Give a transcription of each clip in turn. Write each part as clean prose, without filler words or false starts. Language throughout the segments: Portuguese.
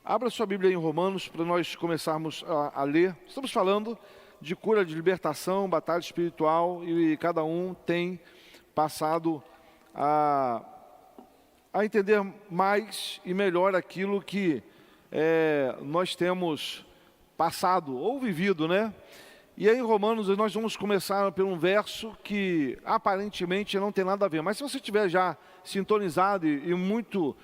Abra sua Bíblia em Romanos para nós começarmos a ler. Estamos falando de cura, de libertação, batalha espiritual, e cada um tem passado a entender mais e melhor aquilo que nós temos passado ou vivido, né? E aí em Romanos nós vamos começar por um verso que aparentemente não tem nada a ver, mas se você estiver já sintonizado e muito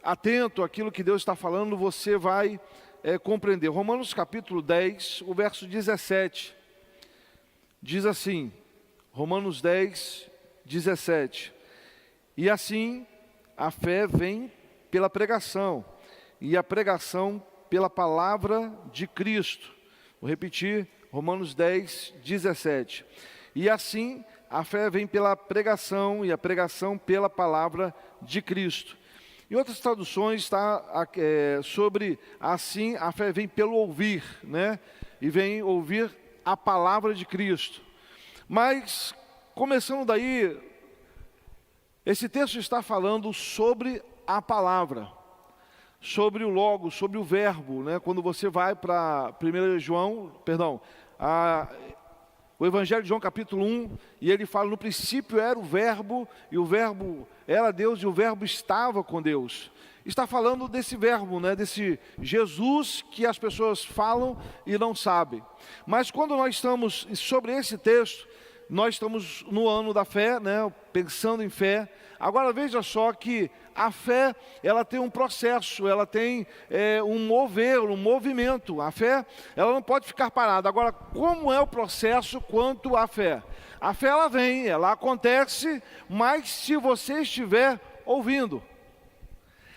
atento àquilo que Deus está falando, você vai compreender. Romanos capítulo 10, o verso 17, diz assim, Romanos 10, 17, e assim a fé vem pela pregação, e a pregação pela palavra de Cristo. Vou repetir, Romanos 10, 17, e assim a fé vem pela pregação, e a pregação pela palavra de Cristo. Em outras traduções está sobre assim a fé vem pelo ouvir, né? E vem ouvir a palavra de Cristo. Mas começando daí, esse texto está falando sobre a palavra, sobre o logo, sobre o verbo, né? Quando você vai para o Evangelho de João capítulo 1, e ele fala, no princípio era o verbo, e o verbo era Deus, e o verbo estava com Deus. Está falando desse verbo, né, desse Jesus que as pessoas falam e não sabem. Mas quando nós estamos sobre esse texto, nós estamos no ano da fé, né, pensando em fé. Agora veja só que a fé, ela tem um processo, ela tem um mover, um movimento. A fé, ela não pode ficar parada. Agora, como é o processo quanto à fé? A fé, ela vem, ela acontece, mas se você estiver ouvindo.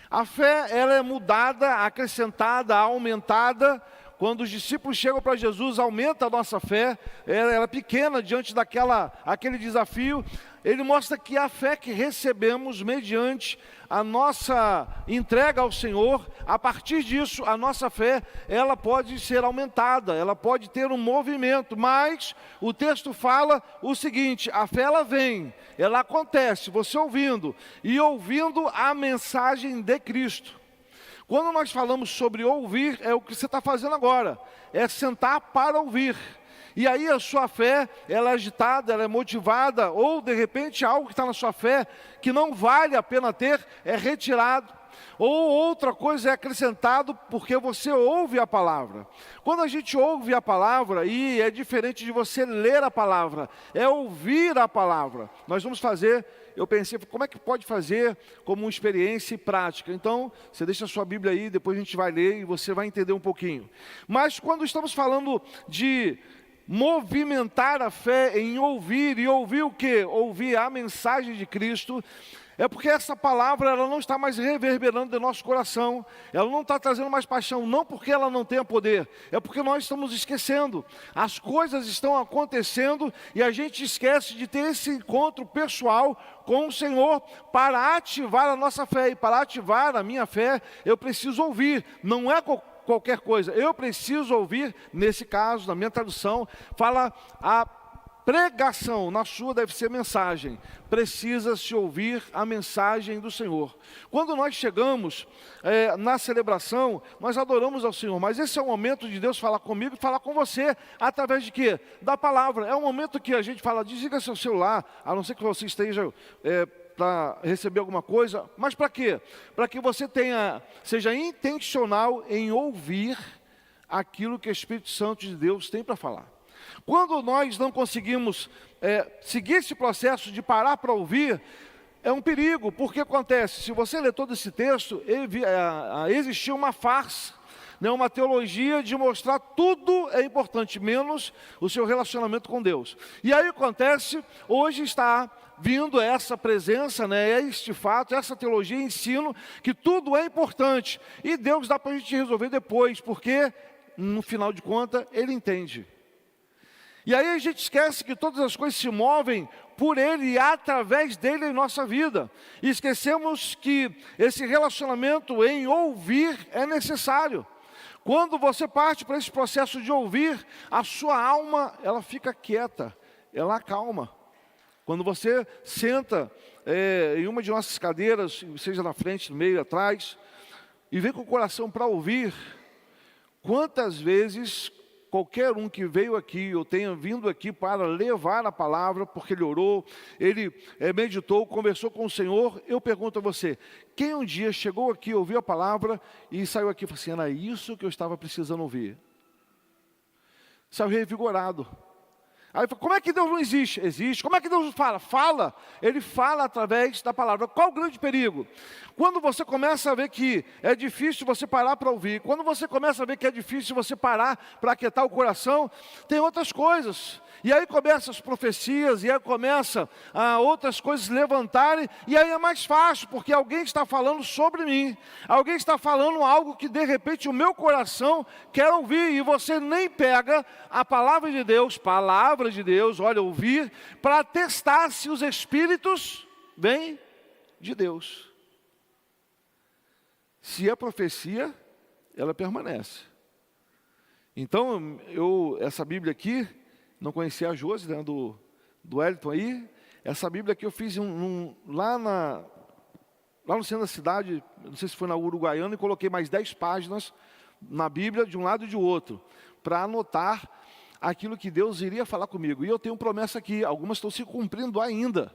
A fé, ela é mudada, acrescentada, aumentada. Quando os discípulos chegam para Jesus, aumenta a nossa fé, ela é pequena diante aquele desafio. Ele mostra que a fé que recebemos mediante a nossa entrega ao Senhor, a partir disso, a nossa fé, ela pode ser aumentada, ela pode ter um movimento, mas o texto fala o seguinte, a fé ela vem, ela acontece, você ouvindo, e ouvindo a mensagem de Cristo. Quando nós falamos sobre ouvir, é o que você está fazendo agora, é sentar para ouvir. E aí a sua fé, ela é agitada, ela é motivada, ou de repente algo que está na sua fé, que não vale a pena ter, é retirado. Ou outra coisa é acrescentado porque você ouve a palavra. Quando a gente ouve a palavra, e é diferente de você ler a palavra, é ouvir a palavra. Nós vamos fazer, eu pensei, como é que pode fazer como uma experiência e prática? Então, você deixa a sua Bíblia aí, depois a gente vai ler e você vai entender um pouquinho. Mas quando estamos falando de movimentar a fé em ouvir, e ouvir o quê? Ouvir a mensagem de Cristo, é porque essa palavra ela não está mais reverberando em nosso coração, ela não está trazendo mais paixão, não porque ela não tenha poder, é porque nós estamos esquecendo, as coisas estão acontecendo e a gente esquece de ter esse encontro pessoal com o Senhor para ativar a nossa fé, e para ativar a minha fé, eu preciso ouvir, não é qualquer coisa, eu preciso ouvir, nesse caso, na minha tradução, fala a pregação, na sua deve ser mensagem, precisa-se ouvir a mensagem do Senhor. Quando nós chegamos na celebração, nós adoramos ao Senhor, mas esse é o momento de Deus falar comigo e falar com você, através de quê? Da palavra. É um momento que a gente fala, desliga seu celular, a não ser que você esteja para receber alguma coisa, mas para quê? Para que você seja intencional em ouvir aquilo que o Espírito Santo de Deus tem para falar. Quando nós não conseguimos seguir esse processo de parar para ouvir, é um perigo, porque acontece, se você ler todo esse texto, existia uma farsa, né, uma teologia de mostrar tudo é importante, menos o seu relacionamento com Deus. E aí acontece, hoje está vindo essa presença, né, este fato, essa teologia, ensino que tudo é importante, e Deus dá para a gente resolver depois, porque no final de contas, Ele entende. E aí a gente esquece que todas as coisas se movem por Ele e através dEle em nossa vida. E esquecemos que esse relacionamento em ouvir é necessário. Quando você parte para esse processo de ouvir, a sua alma, ela fica quieta, ela acalma. Quando você senta em uma de nossas cadeiras, seja na frente, no meio, atrás, e vem com o coração para ouvir, quantas vezes qualquer um que veio aqui, ou tenha vindo aqui para levar a palavra, porque ele orou, ele meditou, conversou com o Senhor, eu pergunto a você, quem um dia chegou aqui, ouviu a palavra e saiu aqui e falou assim, era isso que eu estava precisando ouvir? Saiu revigorado. Aí fala, como é que Deus não existe? Existe. Como é que Deus não fala? Fala. Ele fala através da palavra. Qual o grande perigo? Quando você começa a ver que é difícil você parar para ouvir, quando você começa a ver que é difícil você parar para aquietar o coração, tem outras coisas. E aí começam as profecias, e aí começam outras coisas levantarem, e aí é mais fácil, porque alguém está falando sobre mim, alguém está falando algo que de repente o meu coração quer ouvir, e você nem pega a palavra de Deus, olha, ouvir, para testar se os espíritos vêm de Deus. Se é profecia, ela permanece. Então, essa Bíblia aqui, não conhecia a Josi, né, do Wellington aí. Essa Bíblia aqui eu fiz lá no centro da cidade, não sei se foi na Uruguaiana, e coloquei mais 10 páginas na Bíblia, de um lado e de outro, para anotar aquilo que Deus iria falar comigo. E eu tenho promessa aqui, algumas estão se cumprindo ainda.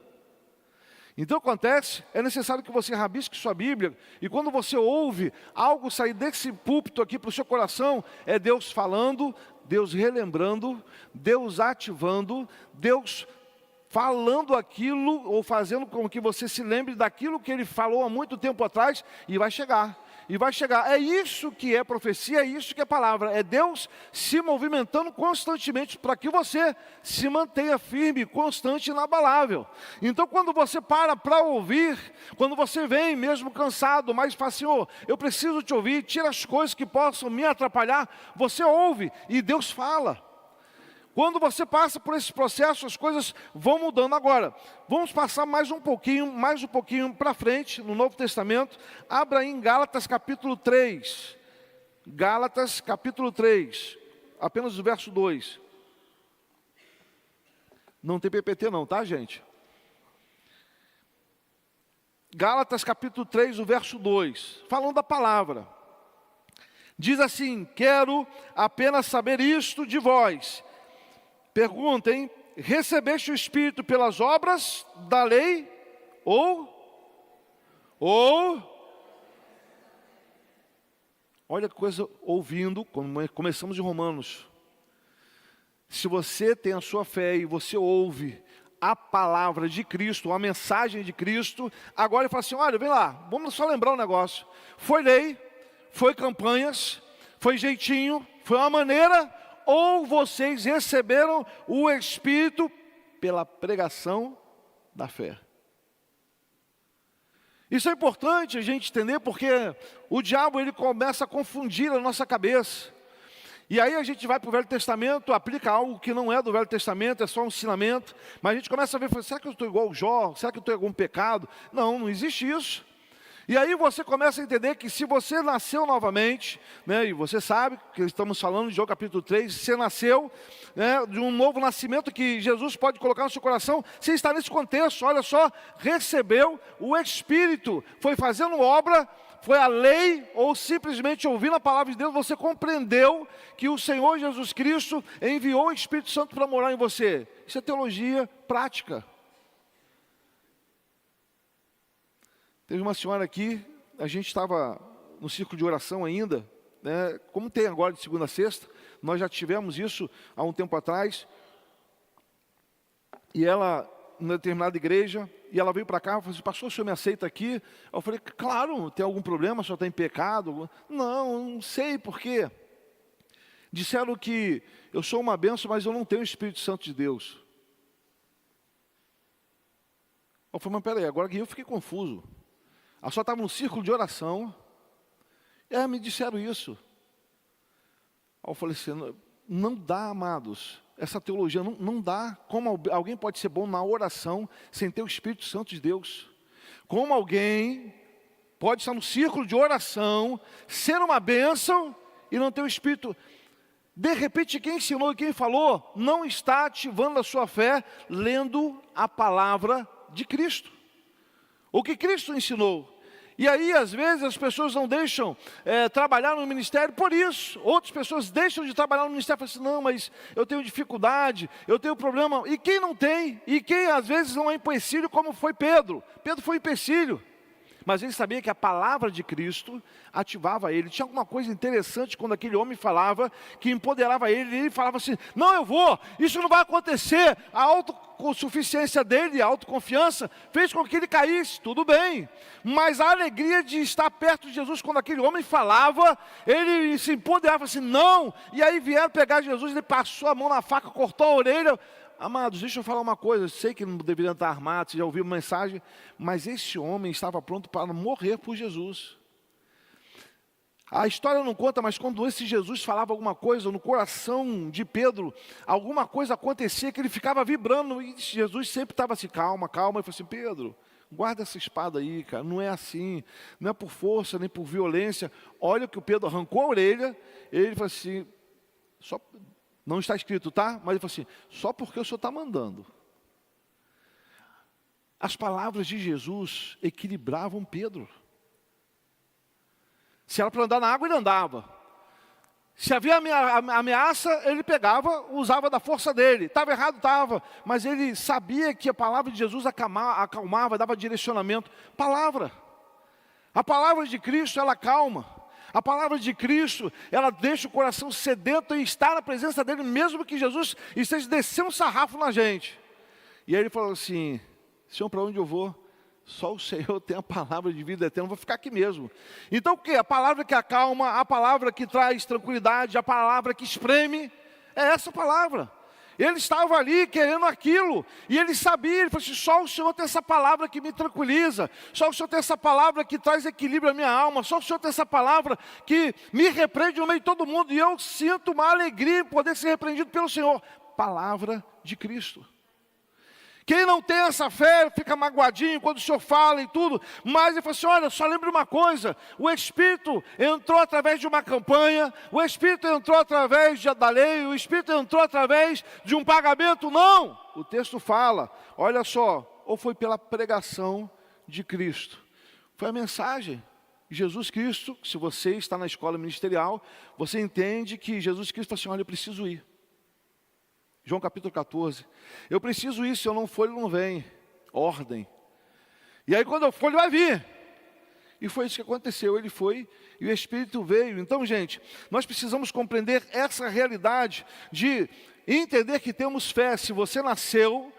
Então acontece, é necessário que você rabisque sua Bíblia, e quando você ouve algo sair desse púlpito aqui para o seu coração, é Deus falando, Deus relembrando, Deus ativando, Deus falando aquilo, ou fazendo com que você se lembre daquilo que Ele falou há muito tempo atrás, e vai chegar. E vai chegar, é isso que é profecia, é isso que é palavra, é Deus se movimentando constantemente para que você se mantenha firme, constante e inabalável. Então quando você para ouvir, quando você vem mesmo cansado, mas fala, Senhor, eu preciso te ouvir, tira as coisas que possam me atrapalhar, você ouve e Deus fala. Quando você passa por esse processo, as coisas vão mudando. Agora, vamos passar mais um pouquinho para frente, no Novo Testamento. Abra aí em Gálatas capítulo 3. Gálatas capítulo 3, apenas o verso 2. Não tem PPT não, tá, gente? Gálatas capítulo 3, o verso 2. Falando da palavra. Diz assim, quero apenas saber isto de vós. Perguntem, recebeste o Espírito pelas obras da lei ou? Olha que coisa, ouvindo, começamos em Romanos. Se você tem a sua fé e você ouve a palavra de Cristo, a mensagem de Cristo, agora ele fala assim, olha, vem lá, vamos só lembrar um negócio. Foi lei, foi campanhas, foi jeitinho, foi uma maneira, ou vocês receberam o Espírito pela pregação da fé. Isso é importante a gente entender, porque o diabo ele começa a confundir a nossa cabeça. E aí a gente vai para o Velho Testamento, aplica algo que não é do Velho Testamento, é só um ensinamento. Mas a gente começa a ver, será que eu estou igual ao Jó? Será que eu estou em algum pecado? Não existe isso. E aí você começa a entender que se você nasceu novamente, né, e você sabe que estamos falando de João capítulo 3, você nasceu, né, de um novo nascimento que Jesus pode colocar no seu coração, você está nesse contexto, olha só, recebeu o Espírito, foi fazendo obra, foi a lei, ou simplesmente ouvindo a palavra de Deus, você compreendeu que o Senhor Jesus Cristo enviou o Espírito Santo para morar em você. Isso é teologia prática. Teve uma senhora aqui, a gente estava no círculo de oração ainda, né, como tem agora de segunda a sexta, nós já tivemos isso há um tempo atrás, e ela, numa determinada igreja, e ela veio para cá e falou assim, pastor, o senhor me aceita aqui? Eu falei, claro, tem algum problema, o senhor está em pecado? Não sei por quê. Disseram que eu sou uma bênção, mas eu não tenho o Espírito Santo de Deus. Eu falei, mas peraí, agora que eu fiquei confuso. A senhora estava num círculo de oração, e me disseram isso. Aí eu falei assim, não dá, amados, essa teologia não dá. Como alguém pode ser bom na oração sem ter o Espírito Santo de Deus? Como alguém pode estar no círculo de oração, ser uma bênção e não ter o Espírito? De repente quem ensinou e quem falou não está ativando a sua fé lendo a palavra de Cristo. O que Cristo ensinou. E aí, às vezes, as pessoas não deixam trabalhar no ministério por isso. Outras pessoas deixam de trabalhar no ministério e falam assim, não, mas eu tenho dificuldade, eu tenho problema. E quem não tem? E quem, às vezes, não é empecilho, como foi Pedro? Pedro foi empecilho. Mas ele sabia que a palavra de Cristo ativava ele. Tinha alguma coisa interessante quando aquele homem falava, que empoderava ele. E ele falava assim, não, eu vou, isso não vai acontecer. A autossuficiência dele, a autoconfiança, fez com que ele caísse, tudo bem. Mas a alegria de estar perto de Jesus, quando aquele homem falava, ele se empoderava assim, não. E aí vieram pegar Jesus, ele passou a mão na faca, cortou a orelha. Amados, deixa eu falar uma coisa, eu sei que não deveria estar armado, você já ouviu uma mensagem, mas esse homem estava pronto para morrer por Jesus. A história não conta, mas quando esse Jesus falava alguma coisa no coração de Pedro, alguma coisa acontecia que ele ficava vibrando, e Jesus sempre estava assim, calma, calma, ele falou assim, Pedro, guarda essa espada aí, cara, não é assim, não é por força, nem por violência. Olha que o Pedro arrancou a orelha, ele falou assim, só... Não está escrito, tá? Mas ele falou assim, só porque o Senhor está mandando. As palavras de Jesus equilibravam Pedro. Se era para andar na água, ele andava. Se havia ameaça, ele pegava, usava da força dele. Estava errado, estava. Mas ele sabia que a palavra de Jesus acalmava, dava direcionamento. Palavra. A palavra de Cristo, ela acalma. A palavra de Cristo, ela deixa o coração sedento e estar na presença dele, mesmo que Jesus esteja descendo um sarrafo na gente. E aí ele falou assim, Senhor, para onde eu vou? Só o Senhor tem a palavra de vida eterna, eu vou ficar aqui mesmo. Então o que? A palavra que acalma, a palavra que traz tranquilidade, a palavra que espreme, é essa palavra. Ele estava ali querendo aquilo, e ele sabia, ele falou assim, só o Senhor tem essa palavra que me tranquiliza, só o Senhor tem essa palavra que traz equilíbrio à minha alma, só o Senhor tem essa palavra que me repreende no meio de todo mundo, e eu sinto uma alegria em poder ser repreendido pelo Senhor. Palavra de Cristo. Quem não tem essa fé fica magoadinho quando o Senhor fala e tudo, mas ele falou assim, olha, só lembre uma coisa, o Espírito entrou através de uma campanha, o Espírito entrou através da lei, o Espírito entrou através de um pagamento, não. O texto fala, olha só, ou foi pela pregação de Cristo, foi a mensagem. Jesus Cristo, se você está na escola ministerial, você entende que Jesus Cristo falou assim, olha, eu preciso ir. João capítulo 14, eu preciso ir, se eu não for, ele não vem, ordem. E aí quando eu for, ele vai vir. E foi isso que aconteceu, ele foi e o Espírito veio. Então, gente, nós precisamos compreender essa realidade de entender que temos fé. Se você nasceu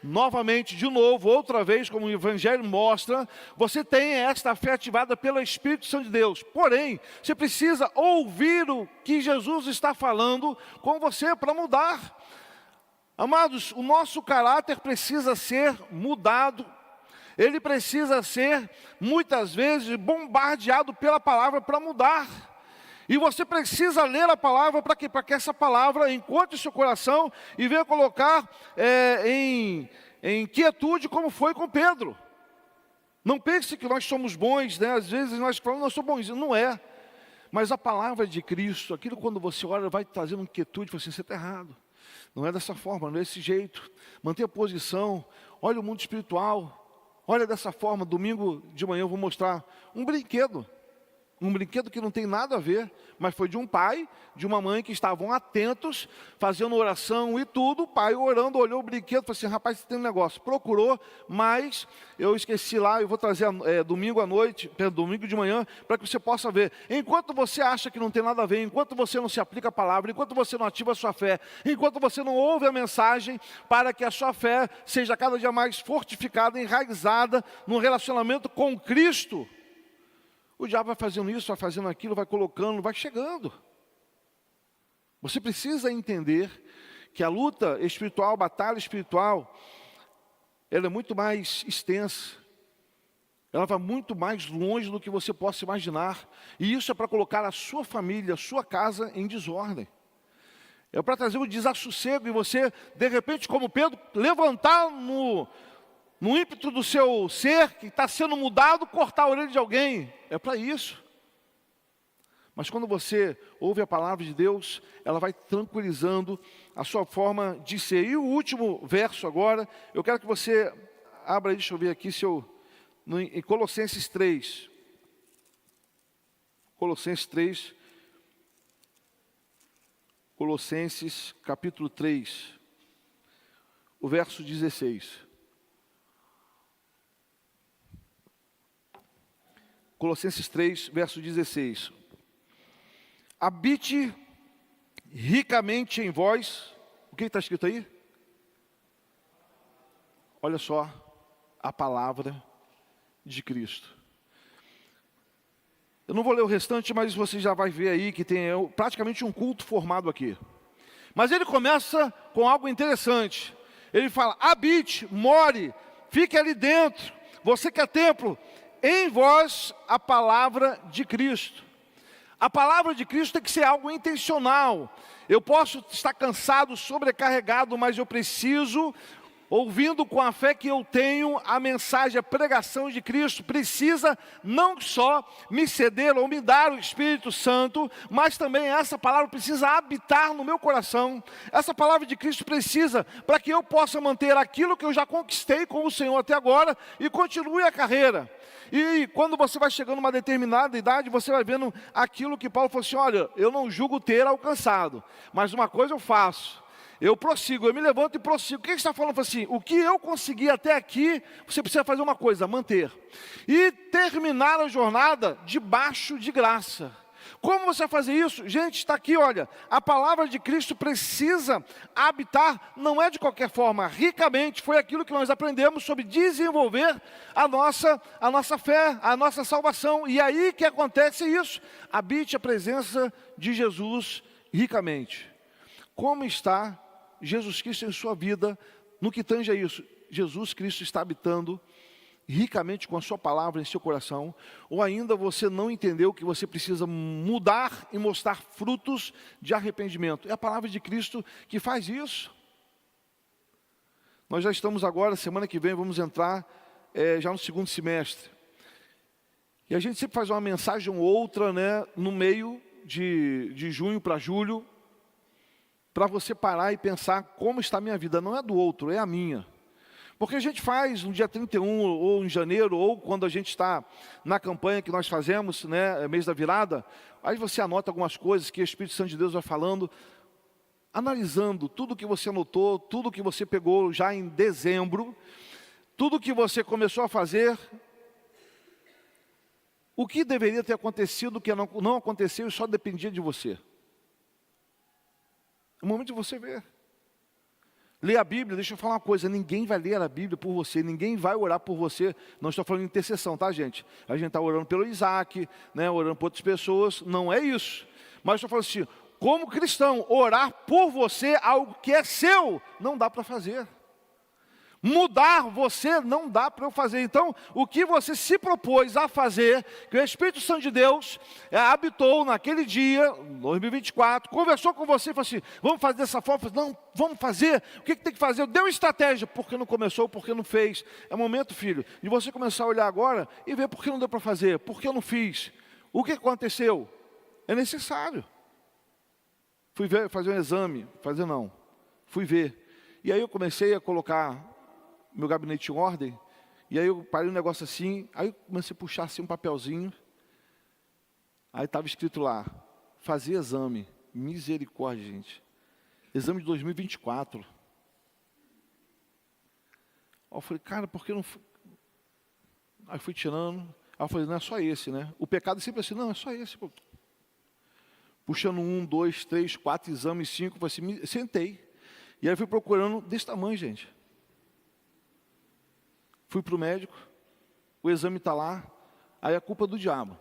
novamente, de novo, outra vez, como o Evangelho mostra, você tem esta fé ativada pelo Espírito Santo de Deus. Porém, você precisa ouvir o que Jesus está falando com você para mudar. Amados, o nosso caráter precisa ser mudado. Ele precisa ser, muitas vezes, bombardeado pela palavra para mudar. E você precisa ler a palavra para quê? Para que essa palavra encontre o seu coração e venha colocar em quietude, como foi com Pedro. Não pense que nós somos bons, né? Às vezes nós falamos, nós somos bons, não é. Mas a palavra de Cristo, aquilo quando você olha, vai trazendo inquietude, você está errado. Não é dessa forma, não é desse jeito. Mantenha a posição, olha o mundo espiritual. Olha dessa forma, domingo de manhã eu vou mostrar um brinquedo. Um brinquedo que não tem nada a ver, mas foi de um pai, de uma mãe que estavam atentos, fazendo oração e tudo. O pai orando, olhou o brinquedo e falou assim, rapaz, tem um negócio. Procurou, mas eu esqueci lá, eu vou trazer domingo à noite, domingo de manhã, para que você possa ver. Enquanto você acha que não tem nada a ver, enquanto você não se aplica a palavra, enquanto você não ativa a sua fé, enquanto você não ouve a mensagem, para que a sua fé seja cada dia mais fortificada, enraizada no relacionamento com Cristo, o diabo vai fazendo isso, vai fazendo aquilo, vai colocando, vai chegando. Você precisa entender que a luta espiritual, a batalha espiritual, ela é muito mais extensa. Ela vai muito mais longe do que você possa imaginar. E isso é para colocar a sua família, a sua casa em desordem. É para trazer um desassossego e você, de repente, como Pedro, levantar no ímpeto do seu ser, que está sendo mudado, cortar a orelha de alguém. É para isso. Mas quando você ouve a palavra de Deus, ela vai tranquilizando a sua forma de ser. E o último verso agora, eu quero que você abra aí, deixa eu ver aqui, em Colossenses 3. Colossenses 3, Colossenses capítulo 3, o verso 16. Colossenses 3, verso 16. Habite ricamente em vós. O que está escrito aí? Olha só, a palavra de Cristo. Eu não vou ler o restante, mas você já vai ver aí que tem praticamente um culto formado aqui. Mas ele começa com algo interessante. Ele fala, habite, more, fique ali dentro. Você que é templo, em vós a palavra de Cristo. A palavra de Cristo tem que ser algo intencional. Eu posso estar cansado, sobrecarregado, mas eu preciso, ouvindo com a fé que eu tenho, a mensagem, a pregação de Cristo, precisa não só me ceder ou me dar o Espírito Santo, mas também essa palavra precisa habitar no meu coração. Essa palavra de Cristo precisa, para que eu possa manter aquilo que eu já conquistei com o Senhor até agora, e continue a carreira. E quando você vai chegando a uma determinada idade, você vai vendo aquilo que Paulo falou assim, olha, eu não julgo ter alcançado, mas uma coisa eu faço, eu prossigo, eu me levanto e prossigo. O que ele está falando? Assim, o que eu consegui até aqui, você precisa fazer uma coisa, manter. E terminar a jornada debaixo de graça. Como você vai fazer isso? Gente, está aqui, olha, a palavra de Cristo precisa habitar, não é de qualquer forma, ricamente. Foi aquilo que nós aprendemos sobre desenvolver a nossa fé, a nossa salvação. E aí que acontece isso, habite a presença de Jesus ricamente. Como está Jesus Cristo em sua vida, no que tange a isso? Jesus Cristo está habitando ricamente com a sua palavra em seu coração, ou ainda você não entendeu que você precisa mudar e mostrar frutos de arrependimento. É a palavra de Cristo que faz isso. Nós já estamos agora, semana que vem, vamos entrar já no segundo semestre. E a gente sempre faz uma mensagem ou outra, né, no meio de junho para julho, para você parar e pensar como está a minha vida. Não é do outro, é a minha. Porque a gente faz no dia 31, ou em janeiro, ou quando a gente está na campanha que nós fazemos, né, mês da virada, aí você anota algumas coisas que o Espírito Santo de Deus vai falando, analisando tudo que você anotou, tudo que você pegou já em dezembro, tudo que você começou a fazer, o que deveria ter acontecido, o que não aconteceu e só dependia de você. É o momento de você ver. Ler a Bíblia, deixa eu falar uma coisa, ninguém vai ler a Bíblia por você, ninguém vai orar por você, não estou falando de intercessão, tá gente? A gente está orando pelo Isaac, né, orando por outras pessoas, não é isso. Mas estou falando assim, como cristão, orar por você, algo que é seu, não dá para fazer. Mudar você não dá para eu fazer. Então, o que você se propôs a fazer, que o Espírito Santo de Deus habitou naquele dia, 2024, conversou com você e falou assim, vamos fazer dessa forma? Falei, não, vamos fazer. O que tem que fazer? Deu uma estratégia, por que não começou, por que não fez? É momento, filho, de você começar a olhar agora e ver por que não deu para fazer, por que eu não fiz. O que aconteceu? É necessário. Fui ver, fazer um exame, fui ver. E aí eu comecei a colocar meu gabinete em ordem, e aí eu parei um negócio assim, aí eu comecei a puxar assim um papelzinho, aí estava escrito lá, fazer exame, misericórdia, gente, exame de 2024. Aí eu falei, cara, por que não... Aí eu fui tirando, aí eu falei, não é só esse, né? O pecado é sempre assim, não, é só esse, pô. Puxando 1, 2, 3, 4 exames, 5, assim, sentei, e aí fui procurando desse tamanho, gente. Fui para o médico, o exame está lá, aí a culpa é do diabo.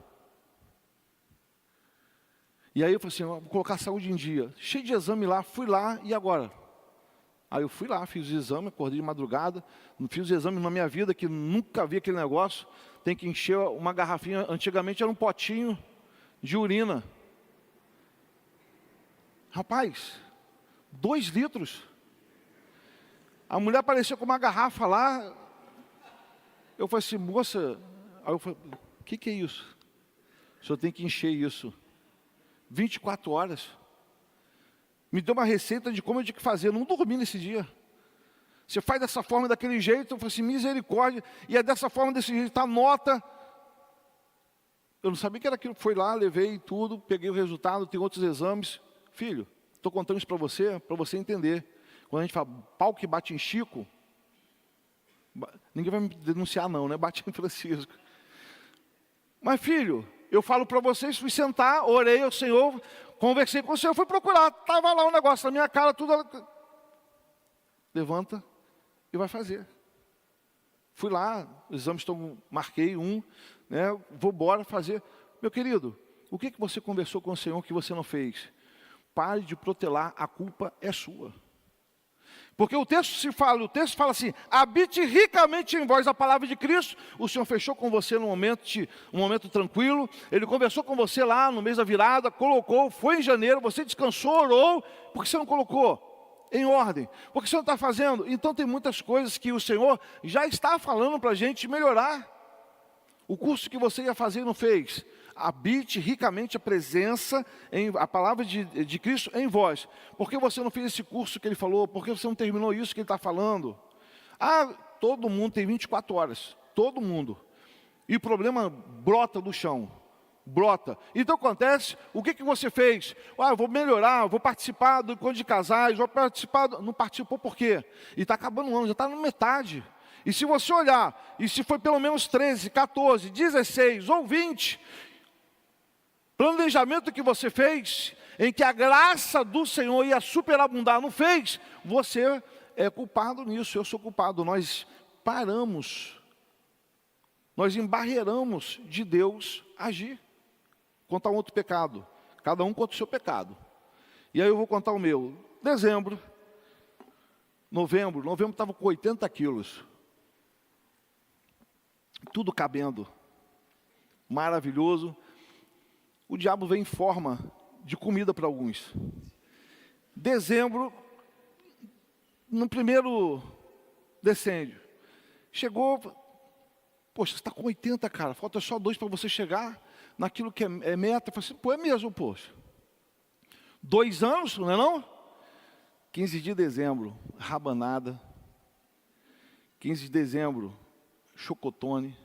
E aí eu falei assim, vou colocar a saúde em dia. Cheio de exame lá, fui lá, e agora? Aí eu fui lá, fiz o exame, acordei de madrugada, fiz o exame na minha vida, que nunca vi aquele negócio, tem que encher uma garrafinha, antigamente era um potinho de urina. Rapaz, 2 litros. A mulher apareceu com uma garrafa lá. Eu falei assim, moça, aí eu falei, o que é isso? O senhor tem que encher isso. 24 horas. Me deu uma receita de como eu tinha que fazer. Eu não dormi nesse dia. Você faz dessa forma, daquele jeito. Eu falei assim, misericórdia. E é dessa forma, desse jeito. Tá, anota. Eu não sabia que era aquilo. Foi lá, levei tudo, peguei o resultado, tem outros exames. Filho, estou contando isso para você entender. Quando a gente fala pau que bate em Chico, ninguém vai me denunciar não, né? Bate em Francisco. Mas filho, eu falo para vocês, fui sentar, orei ao Senhor, conversei com o Senhor, fui procurar. Estava lá um negócio na minha cara, tudo. Levanta e vai fazer. Fui lá, os exames marquei um, né? Vou embora fazer. Meu querido, o que você conversou com o Senhor que você não fez? Pare de protelar, a culpa é sua. Porque o texto fala assim, habite ricamente em vós a palavra de Cristo. O Senhor fechou com você um momento tranquilo. Ele conversou com você lá no mês da virada, colocou, foi em janeiro, você descansou, orou. Por que você não colocou em ordem? Por que você não está fazendo? Então tem muitas coisas que o Senhor já está falando para a gente melhorar. O curso que você ia fazer e não fez. Habite ricamente a presença, a palavra de Cristo em vós. Por que você não fez esse curso que ele falou? Por que você não terminou isso que ele está falando? Ah, todo mundo tem 24 horas. Todo mundo. E o problema brota do chão. Brota. Então acontece, o que você fez? Ah, eu vou melhorar, vou participar do encontro de casais, vou participar. Não participou por quê? E está acabando o ano, já está na metade. E se você olhar, e se foi pelo menos 13, 14, 16 ou 20... planejamento que você fez, em que a graça do Senhor ia superabundar, não fez, você é culpado nisso, eu sou culpado. Nós paramos, nós embarreiramos de Deus agir. Vou contar um outro pecado, cada um conta o seu pecado. E aí eu vou contar o meu. Novembro estava com 80 quilos. Tudo cabendo, maravilhoso. O diabo vem em forma de comida para alguns. Dezembro, no primeiro decêndio, chegou, poxa, você está com 80, cara, falta só 2 para você chegar naquilo que é meta. Eu falei assim, pô, é mesmo, poxa. 2 anos, não é não? 15 de dezembro, rabanada. 15 de dezembro, chocotone.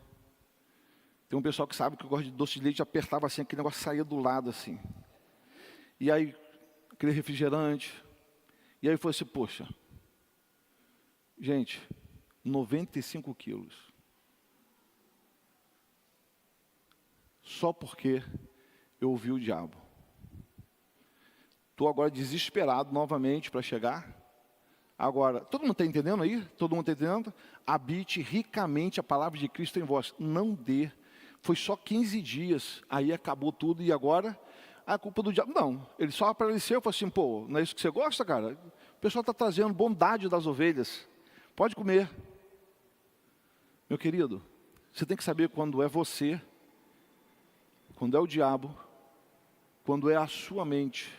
Tem um pessoal que sabe que eu gosto de doce de leite, apertava assim, aquele negócio saía do lado assim. E aí, aquele refrigerante. E aí foi assim, poxa, gente, 95 quilos. Só porque eu ouvi o diabo. Estou agora desesperado novamente para chegar. Agora, todo mundo está entendendo aí? Todo mundo está entendendo? Habite ricamente a palavra de Cristo em vós. Não dê. Foi só 15 dias, aí acabou tudo, e agora a culpa do diabo. Não, ele só apareceu e falou assim, pô, não é isso que você gosta, cara? O pessoal está trazendo bondade das ovelhas, pode comer. Meu querido, você tem que saber quando é você, quando é o diabo, quando é a sua mente.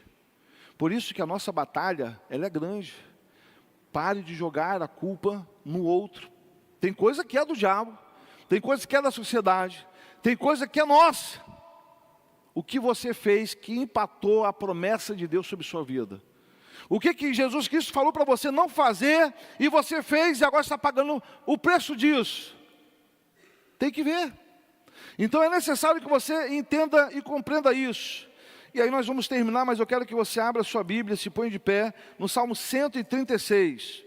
Por isso que a nossa batalha, ela é grande. Pare de jogar a culpa no outro. Tem coisa que é do diabo, tem coisa que é da sociedade, tem coisa que é nossa. O que você fez que empatou a promessa de Deus sobre sua vida? O que Jesus Cristo falou para você não fazer e você fez e agora está pagando o preço disso? Tem que ver. Então é necessário que você entenda e compreenda isso. E aí nós vamos terminar, mas eu quero que você abra a sua Bíblia, se põe de pé, no Salmo 136.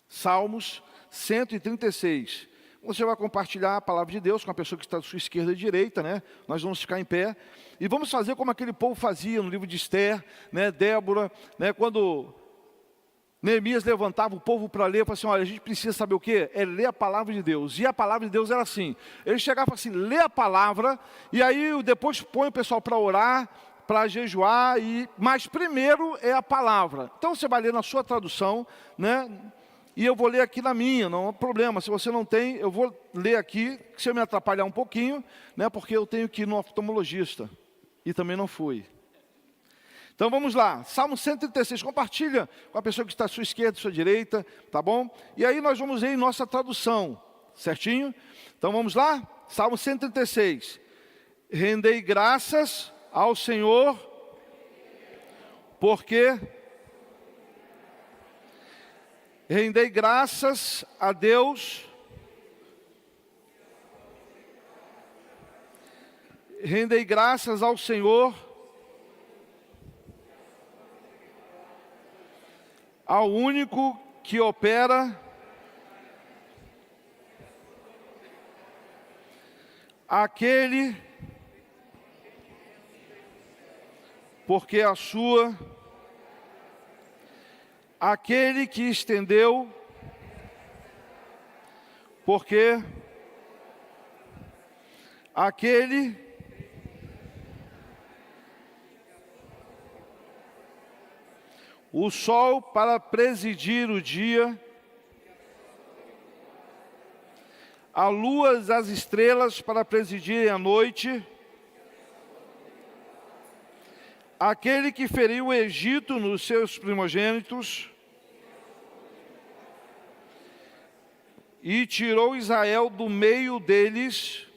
Salmos 136. Você vai compartilhar a palavra de Deus com a pessoa que está à sua esquerda e direita, né? Nós vamos ficar em pé. E vamos fazer como aquele povo fazia no livro de Esther, né? Débora, né? Quando Neemias levantava o povo para ler, falava assim, olha, a gente precisa saber o quê? É ler a palavra de Deus. E a palavra de Deus era assim. Ele chegava e falava assim, lê a palavra, e aí depois põe o pessoal para orar, para jejuar, mas primeiro é a palavra. Então você vai ler na sua tradução, né? E eu vou ler aqui na minha, não há problema. Se você não tem, eu vou ler aqui, se eu me atrapalhar um pouquinho, né, porque eu tenho que ir no oftalmologista. E também não fui. Então vamos lá, Salmo 136, compartilha com a pessoa que está à sua esquerda, à sua direita, tá bom? E aí nós vamos ler em nossa tradução, certinho? Então vamos lá, Salmo 136. Rendei graças ao Senhor, porque... Rendei graças a Deus, Rendei graças ao Senhor, ao único que opera aquele, porque a sua, aquele que estendeu, porque aquele o sol para presidir o dia, a lua e as estrelas para presidirem a noite, aquele que feriu o Egito nos seus primogênitos e tirou Israel do meio deles,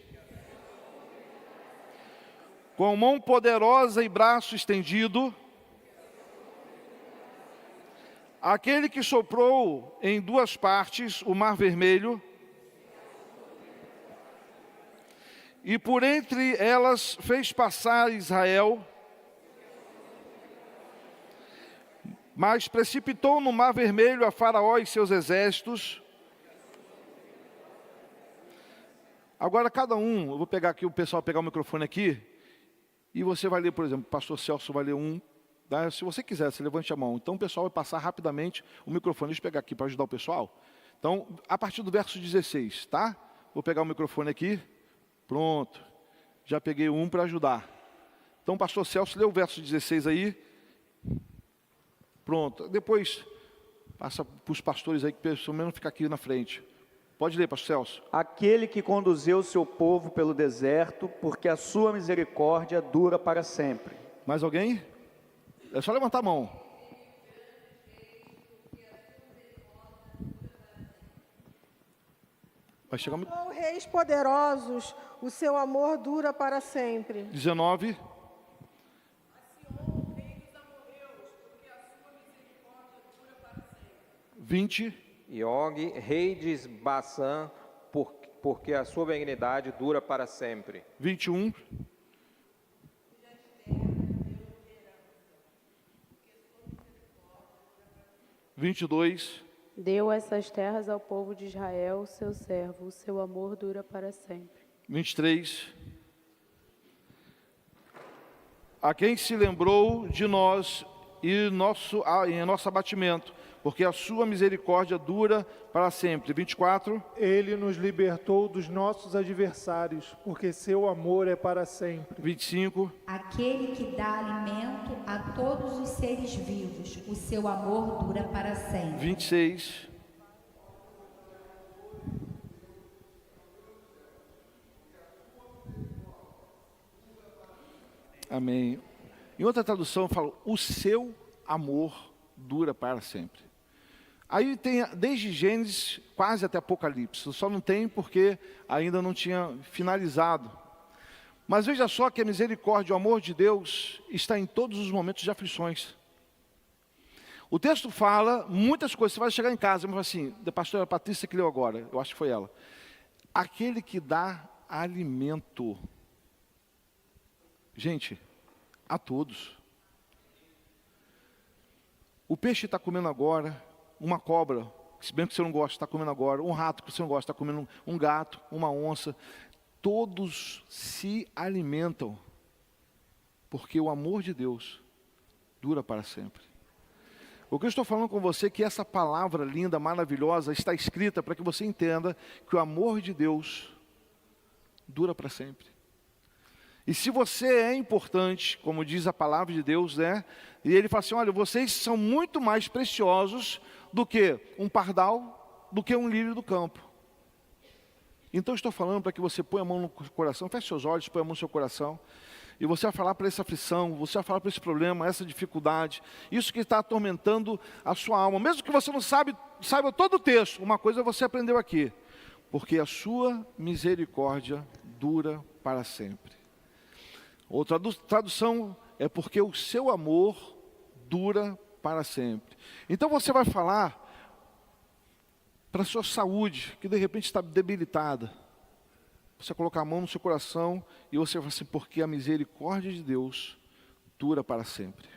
com mão poderosa e braço estendido, aquele que soprou em duas partes o mar vermelho, e por entre elas fez passar Israel, mas precipitou no mar vermelho a Faraó e seus exércitos. Agora cada um, eu vou pegar aqui, o pessoal pegar o microfone aqui, e você vai ler, por exemplo, o pastor Celso vai ler um, tá? Se você quiser, você levante a mão. Então o pessoal vai passar rapidamente o microfone. Deixa eu pegar aqui para ajudar o pessoal. Então, a partir do verso 16, tá? Vou pegar o microfone aqui. Pronto. Já peguei um para ajudar. Então, pastor Celso, lê o verso 16 aí. Pronto. Depois, passa para os pastores aí, que pelo menos fica aqui na frente. Pode ler, pastor Celso. Aquele que conduziu o seu povo pelo deserto, porque a sua misericórdia dura para sempre. Mais alguém? É só levantar a mão. Vai chegar Oh, reis poderosos, o seu amor dura para sempre. 19. Sion, rei dos amorreus, porque a sua misericórdia dura para sempre. 20. E Og, rei de Baçã, porque a sua benignidade dura para sempre. 21. 22. Deu essas terras ao povo de Israel, seu servo, o seu amor dura para sempre. 23. A quem se lembrou de nós e em nosso abatimento, porque a sua misericórdia dura para sempre. 24. Ele nos libertou dos nossos adversários, porque seu amor é para sempre. 25. Aquele que dá alimento a todos os seres vivos, o seu amor dura para sempre. 26. Amém. Em outra tradução fala, o seu amor dura para sempre. Aí tem desde Gênesis quase até Apocalipse, só não tem porque ainda não tinha finalizado. Mas veja só que a misericórdia e o amor de Deus está em todos os momentos de aflições. O texto fala muitas coisas, você vai chegar em casa, mas assim, da pastora Patrícia que leu agora, eu acho que foi ela. Aquele que dá alimento. Gente, a todos. O peixe está comendo agora, uma cobra, se bem que você não gosta, está comendo agora, um rato que você não gosta, está comendo um gato, uma onça. Todos se alimentam, porque o amor de Deus dura para sempre. O que eu estou falando com você é que essa palavra linda, maravilhosa, está escrita para que você entenda que o amor de Deus dura para sempre. E se você é importante, como diz a palavra de Deus, né? E ele fala assim, olha, vocês são muito mais preciosos do que um pardal, do que um lírio do campo. Então eu estou falando para que você ponha a mão no coração, feche seus olhos, ponha a mão no seu coração, e você vai falar para essa aflição, você vai falar para esse problema, essa dificuldade, isso que está atormentando a sua alma. Mesmo que você não saiba todo o texto, uma coisa você aprendeu aqui, porque a sua misericórdia dura para sempre. Outra tradução é porque o seu amor dura para sempre. Então você vai falar para a sua saúde, que de repente está debilitada. você colocar a mão no seu coração e você fala assim, porque a misericórdia de Deus dura para sempre.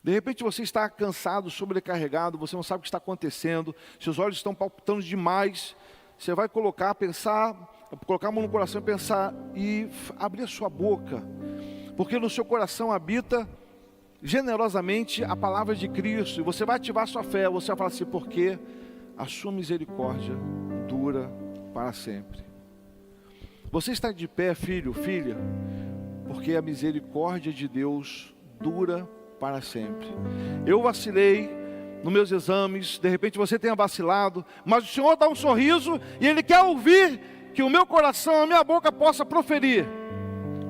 De repente você está cansado, sobrecarregado, você não sabe o que está acontecendo, seus olhos estão palpitando demais, você vai colocar a mão no coração e pensar e abrir a sua boca, porque no seu coração habita generosamente a palavra de Cristo, e você vai ativar a sua fé, você vai falar assim, porque a sua misericórdia dura para sempre. Você está de pé, filho, filha, porque a misericórdia de Deus dura para sempre. Eu vacilei nos meus exames, de repente você tenha vacilado, mas o Senhor dá um sorriso e Ele quer ouvir que o meu coração, a minha boca possa proferir,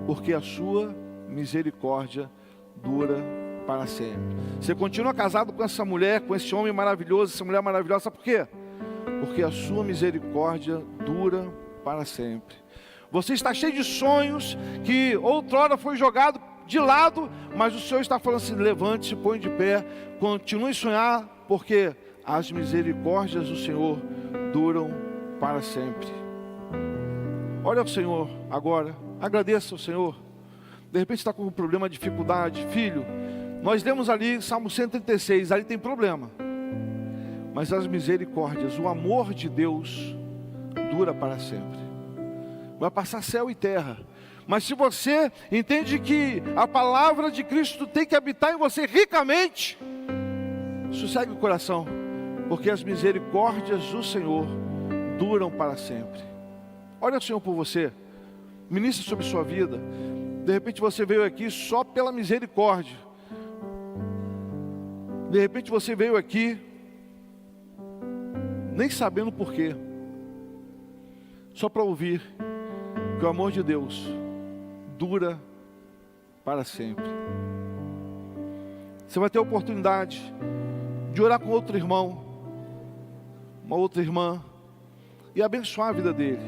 porque a sua misericórdia dura para sempre. Você continua casado com essa mulher, com esse homem maravilhoso, essa mulher maravilhosa, sabe por quê? Porque a sua misericórdia dura para sempre. Você está cheio de sonhos que outrora foi jogado de lado, mas o Senhor está falando assim, levante-se, põe de pé, continue a sonhar, porque as misericórdias do Senhor duram para sempre. Olha ao Senhor agora, agradeça ao Senhor. De repente está com um problema, dificuldade, filho, nós lemos ali Salmo 136, ali tem problema, mas as misericórdias, o amor de Deus dura para sempre. Vai passar céu e terra, mas se você entende que a palavra de Cristo tem que habitar em você ricamente, sossegue o coração, porque as misericórdias do Senhor duram para sempre. Olha o Senhor por você, ministra sobre sua vida. De repente você veio aqui só pela misericórdia, de repente você veio aqui nem sabendo porquê, só para ouvir que o amor de Deus dura para sempre. Você vai ter a oportunidade de orar com outro irmão, uma outra irmã, e abençoar a vida dele.